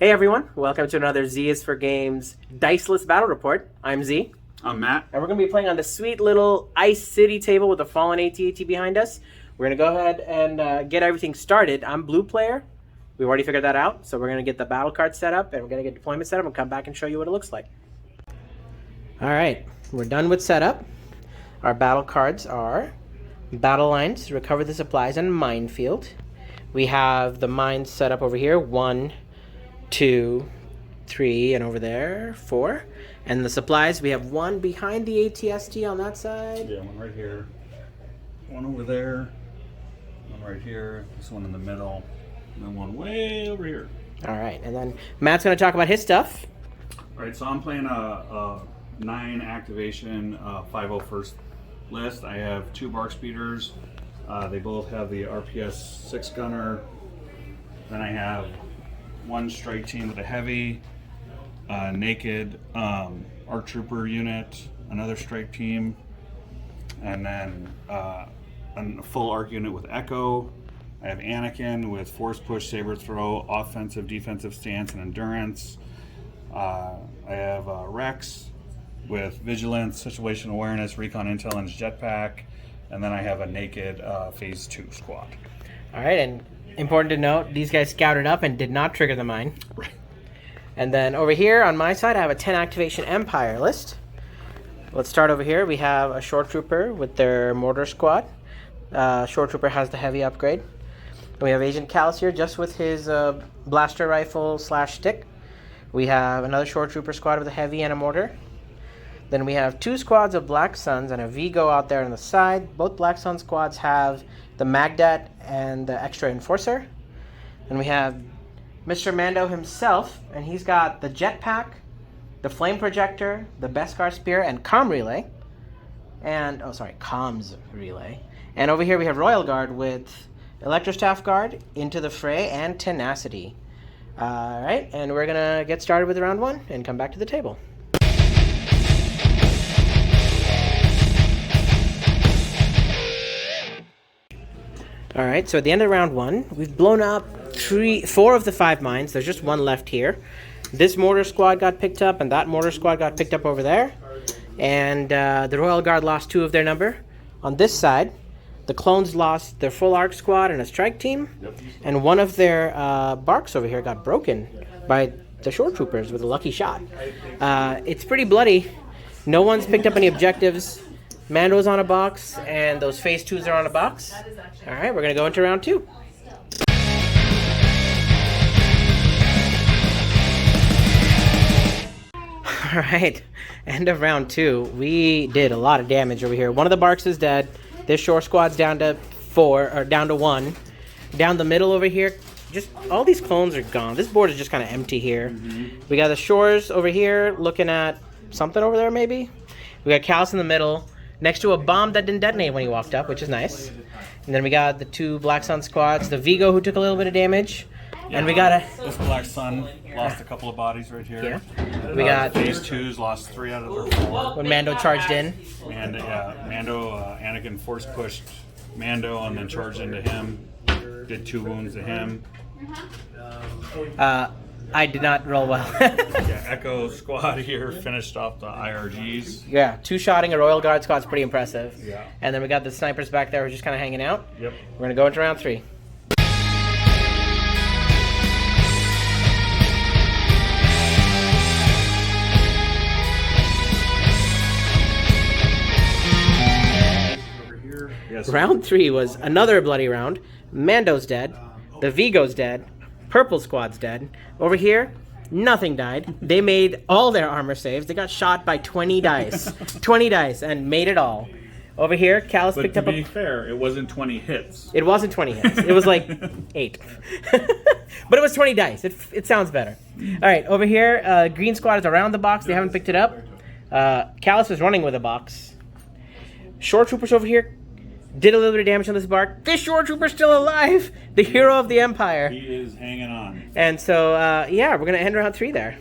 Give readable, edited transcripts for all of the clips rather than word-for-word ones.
Hey everyone, welcome to another Z is for Games Diceless Battle Report. I'm Z. I'm Matt. And we're going to be playing on the sweet little Ice City table with the fallen AT-AT behind us. We're going to go ahead and get everything started. I'm blue player. We've already figured that out. So we're going to get the battle card set up and we're going to get deployment set up and come back and show you what it looks like. Alright, we're done with setup. Our battle cards are Battle Lines, Recover the Supplies, and Minefield. We have the mines set up over here. 1, 2, 3, and over there 4. And the supplies, we have one behind the ATST on that side. Yeah, one right here, one over there, one right here, this one in the middle, and then one way over here. All right, and then Matt's going to talk about his stuff. All right, so I'm playing a 9 activation 501st list. I have 2 bark speeders. They both have the RPS 6 gunner. Then I have 1 strike team with a heavy, naked ARC trooper unit, another strike team, and then a full ARC unit with Echo. I have Anakin with force push, saber throw, offensive, defensive stance, and endurance. I have Rex with vigilance, situational awareness, recon intel, and jetpack. And then I have a naked phase 2 squad. All right, and important to note, these guys scouted up and did not trigger the mine. Right. And then over here on my side, I have a 10 activation Empire list. Let's start over here. We have a short trooper with their mortar squad. Short trooper has the heavy upgrade. And we have Agent Kallus here just with his blaster rifle / stick. We have another short trooper squad with a heavy and a mortar. Then we have 2 squads of Black Suns and a Vigo out there on the side. Both Black Sun squads have the Magdat and the extra Enforcer. And we have Mr. Mando himself, and he's got the jetpack, the flame projector, the Beskar spear, and comms relay. And over here we have Royal Guard with Electrostaff Guard, Into the Fray, and Tenacity. All right, and we're gonna get started with round 1 and come back to the table. All right, so at the end of round 1, we've blown up 4 of the 5 mines. There's just 1 left here. This mortar squad got picked up, and that mortar squad got picked up over there. And the Royal Guard lost 2 of their number. On this side, the clones lost their full ARC squad and a strike team. And 1 of their barks over here got broken by the short troopers with a lucky shot. It's pretty bloody. No one's picked up any objectives. Mando's on a box, and those phase 2s are on a box. All right, we're going to go into round 2. All right, end of round 2. We did a lot of damage over here. 1 of the barks is dead. This shore squad's down to 1. Down the middle over here, just all these clones are gone. This board is just kind of empty here. We got the shores over here looking at something over there maybe. We got Kallus in the middle, next to a bomb that didn't detonate when he walked up, which is nice. And then we got the 2 Black Sun squads, the Vigo who took a little bit of damage. Yeah, and we got this Black Sun lost a couple of bodies right here. Yeah. We got phase 2s lost 3 out of their 4. when Mando charged in. Anakin force pushed Mando and then charged into him. Did 2 wounds to him. I did not roll well. Yeah, Echo squad here finished off the IRGs. Yeah, 2-shotting a Royal Guard squad's pretty impressive. Yeah. And then we got the snipers back there who are just kind of hanging out. Yep. We're going to go into round 3. Yes. Round 3 was another bloody round. Mando's dead. The Vigo's dead. Purple squad's dead. Over here, nothing died. They made all their armor saves. They got shot by 20 dice. 20 dice and made it all. Over here, Kallus picked up to be fair, it wasn't 20 hits. It wasn't 20 hits. It was like 8. But it was 20 dice. It sounds better. All right, over here, green squad is around the box. They haven't picked it up. Kallus is running with a box. Short troopers over here did a little bit of damage on this bark. This short trooper's still alive. The hero of the Empire. He is hanging on. And so, yeah, we're going to end round 3 there.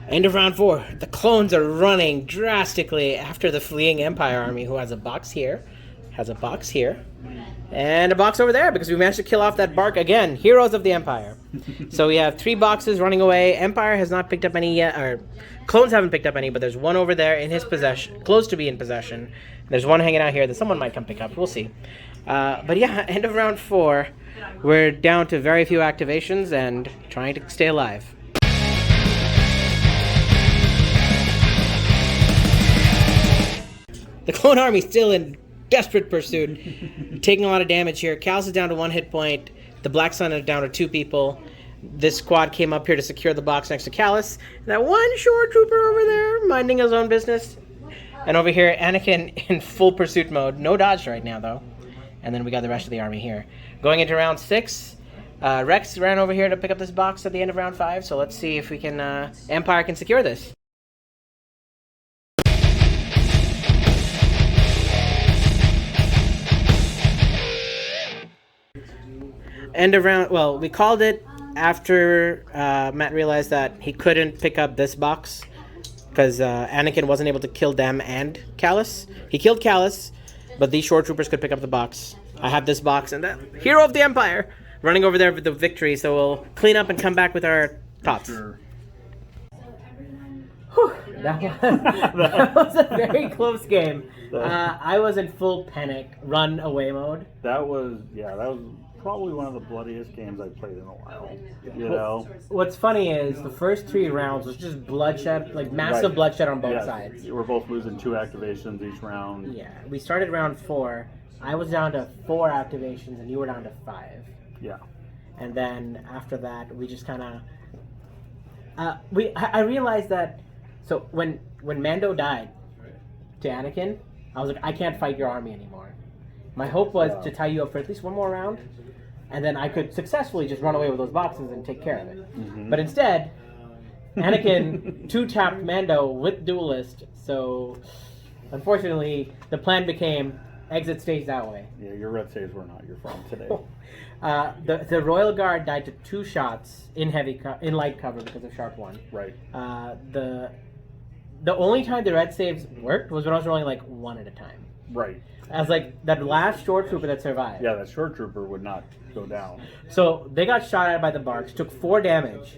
End of round 4. The clones are running drastically after the fleeing Empire army, who has a box here. has a box here and a box over there because we managed to kill off that Bark again. Heroes of the Empire. So we have 3 boxes running away. Empire has not picked up any yet, or clones haven't picked up any, but there's one over there in his possession, close to be in possession. There's one hanging out here that someone might come pick up. We'll see. But yeah, end of round 4. We're down to very few activations and trying to stay alive. The clone army still in desperate pursuit, taking a lot of damage here. Kallus is down to 1 hit point. The Black Sun is down to 2 people. This squad came up here to secure the box next to Kallus. That one shore trooper over there minding his own business. And over here, Anakin in full pursuit mode. No dodge right now, though. And then we got the rest of the army here. Going into round 6, Rex ran over here to pick up this box at the end of round 5. So let's see if we can, Empire can secure this. End of round, well, we called it after Matt realized that he couldn't pick up this box because Anakin wasn't able to kill them and Kallus. He killed Kallus, but these shore troopers could pick up the box. I have this box and the hero of the Empire running over there with the victory, so we'll clean up and come back with our tops. Sure. Whew, that was a very close game. I was in full panic, run away mode. That was probably one of the bloodiest games I've played in a while. You know? What's funny is the first 3 rounds was just bloodshed, like massive bloodshed on both sides. We're both losing 2 activations each round. Yeah, we started round 4. I was down to 4 activations and you were down to 5. Yeah. And then after that, we just kind of... I realized that... So when Mando died to Anakin, I was like, I can't fight your army anymore. My hope was to tie you up for at least one more round, and then I could successfully just run away with those boxes and take care of it. Mm-hmm. But instead, Anakin 2-tapped Mando with Duelist, so unfortunately the plan became exit stage that way. Yeah, your red saves were not your friend today. The Royal Guard died to 2 shots in light cover because of Sharp 1. Right. The only time the red saves worked was when I was rolling like 1 at a time. Right. As like that last short trooper that survived. Yeah, that short trooper would not go down. So they got shot at by the Barks, took 4 damage,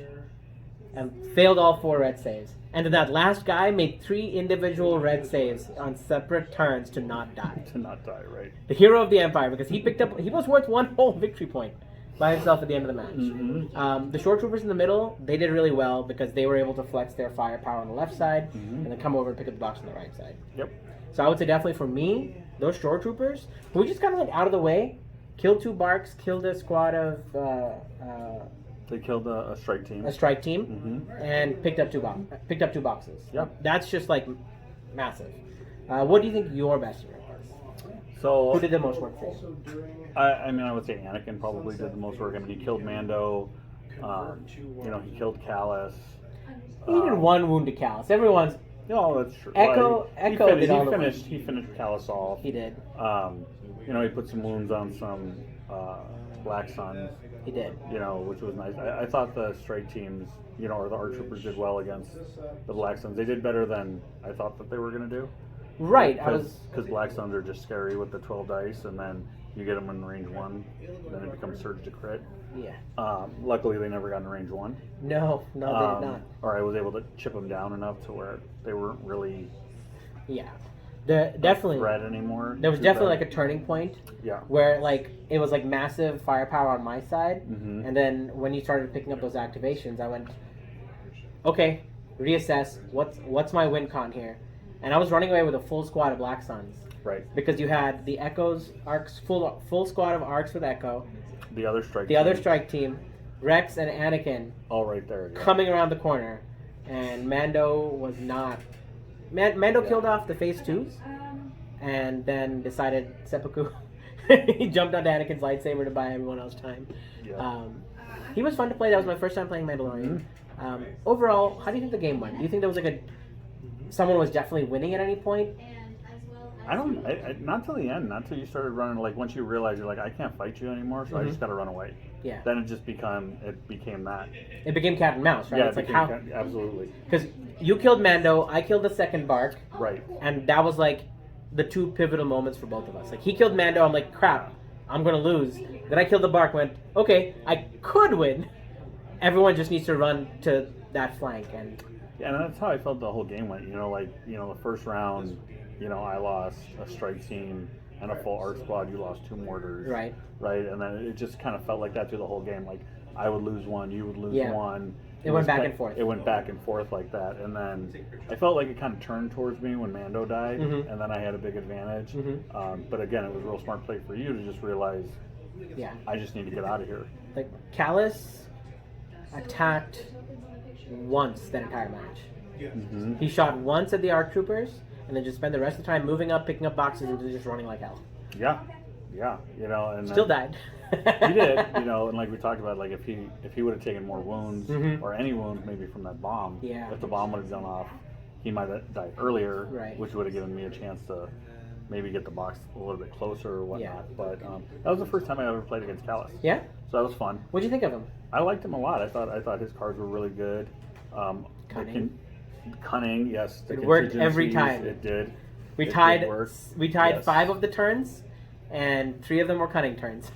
and failed all 4 red saves. And then that last guy made 3 individual red saves on separate turns to not die. To not die, right. The hero of the Empire, because he was worth 1 whole victory point by himself at the end of the match. Mm-hmm. The short troopers in the middle, they did really well because they were able to flex their firepower on the left side and then come over and pick up the box on the right side. Yep. So I would say definitely for me, those shore troopers, who we just kind of like out of the way, killed 2 Barks, killed a squad of... They killed a strike team. And picked up 2 boxes. Yep. That's just like massive. What do you think your best unit was? So who did the most work for you? I mean, I would say Anakin probably did the most work. I mean, he killed Mando. He killed Kallus. He did 1 wound to Kallus. Everyone's... No, that's true. Echo did all the wounds. He finished Kallus off. He did. He put some wounds on some Black Suns. He did. Which was nice. I thought the strike teams, or the ARC troopers did well against the Black Suns. They did better than I thought that they were going to do. Right. Because Black Suns are just scary with the 12 dice, and then you get them in range 1, then it becomes surge to crit. Yeah. Luckily, they never got in range 1. No, they did not. Or I was able to chip them down enough to where they weren't really... Yeah. Definitely threat anymore. There was definitely like a turning point. Yeah. Where like it was like massive firepower on my side, and then when you started picking up those activations, I went, okay, reassess. What's my win con here? And I was running away with a full squad of Black Suns. Right. Because you had the Echoes, Arcs, full squad of Arcs with Echo. The other strike team, Rex and Anakin. All right there. Yeah. Coming around the corner, and Mando was not. Mando killed off the phase 2s, and then decided seppuku. He jumped onto Anakin's lightsaber to buy everyone else time. Yeah. He was fun to play. That was my first time playing Mandalorian. Overall, how do you think the game went? Do you think there was like someone was definitely winning at any point? Not till the end. Not till you started running. Like once you realize you're like, I can't fight you anymore, so I just got to run away. Yeah. Then it became that. It became cat and mouse, right? Yeah, it's like how absolutely. Because you killed Mando, I killed the second Bark. Right. And that was like the two pivotal moments for both of us. Like, he killed Mando, I'm like, crap, I'm going to lose. Then I killed the Bark, went, okay, I could win. Everyone just needs to run to that flank. And yeah, and that's how I felt the whole game went. The first round, I lost a strike team and a full arc squad. You lost 2 mortars. Right. Right, and then it just kind of felt like that through the whole game. Like, I would lose one, you would lose one. It went back and forth. It went back and forth like that. And then I felt like it kind of turned towards me when Mando died, and then I had a big advantage. But again, it was a real smart play for you to just realize, I just need to get out of here. Like, Kallus attacked once that entire match. He shot once at the ARC troopers, and then just spent the rest of the time moving up, picking up boxes, and just running like hell. Yeah, and still died. He did, and like we talked about, like if he would have taken more wounds or any wounds maybe from that bomb, if the bomb would have gone off, he might have died earlier, which would have given me a chance to maybe get the box a little bit closer or whatnot. But that was the first time I ever played against Kallus. Yeah. So that was fun. What'd you think of him? I liked him a lot. I thought his cards were really good. Cunning, yes. It worked every time. It did. We tied 5 of the turns, and 3 of them were cunning turns.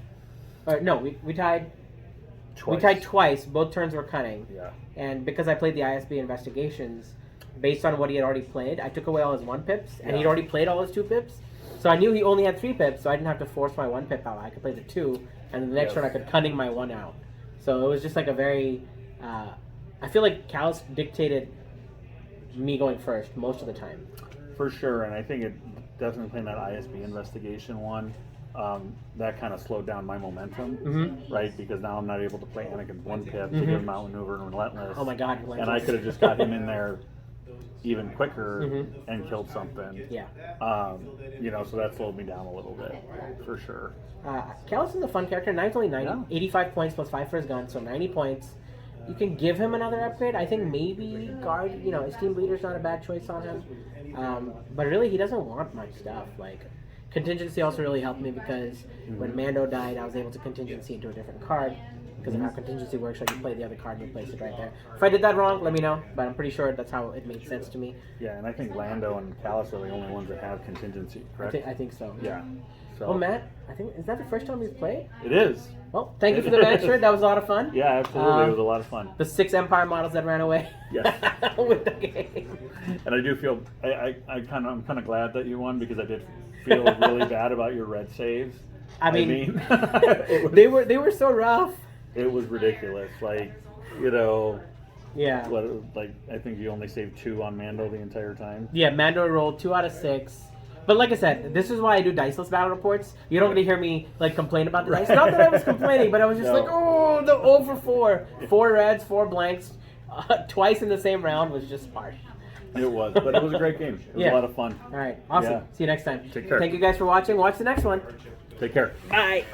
No, we tied twice. We tied twice. Both turns were cunning. Yeah. And because I played the ISB investigations, based on what he had already played, I took away all his 1 pips, and he'd already played all his 2 pips. So I knew he only had 3 pips, so I didn't have to force my 1 pip out. I could play the 2, and then the next turn I could cunning my 1 out. So it was just like a very... I feel like Kallus dictated me going first most of the time. For sure, and I think it definitely playing that ISB investigation one, that kind of slowed down my momentum, right? Because now I'm not able to play Anakin's 1 pip to give him outmaneuver and relentless. Oh my god, relentless. And I could have just got him in there even quicker and killed something. Yeah. So that slowed me down a little bit, for sure. Kallus is a fun character. Knight's only 85 points plus 5 for his gun, so 90 points. You can give him another upgrade. I think maybe guard, his team leader's not a bad choice on him. But really, he doesn't want much stuff. Like, contingency also really helped me because when Mando died, I was able to contingency into a different card. Because of how contingency works, like you play the other card and you place it right there. If I did that wrong, let me know. But I'm pretty sure that's how it made sense to me. Yeah, and I think Lando and Kallus are the only ones that have contingency, correct? I think so. Yeah. So. Well, Matt, is that the first time we've played? It is. Well, thank you for the match, that was a lot of fun. Yeah, absolutely. It was a lot of fun. The 6 Empire models that ran away. Yes. With the game. And I do feel I'm kind of glad that you won because I did feel really bad about your red saves. I mean they were so rough. It was ridiculous. Like, yeah. I think you only saved 2 on Mando the entire time. Yeah, Mando rolled 2 out of 6. But like I said, this is why I do Diceless battle reports. You don't really hear me complain about the dice. Not that I was complaining, but I was just the 0 for 4. 4 reds, 4 blanks, twice in the same round was just harsh. It was, but it was a great game. It was a lot of fun. All right, awesome. Yeah. See you next time. Take care. Thank you guys for watching. Watch the next one. Take care. Bye.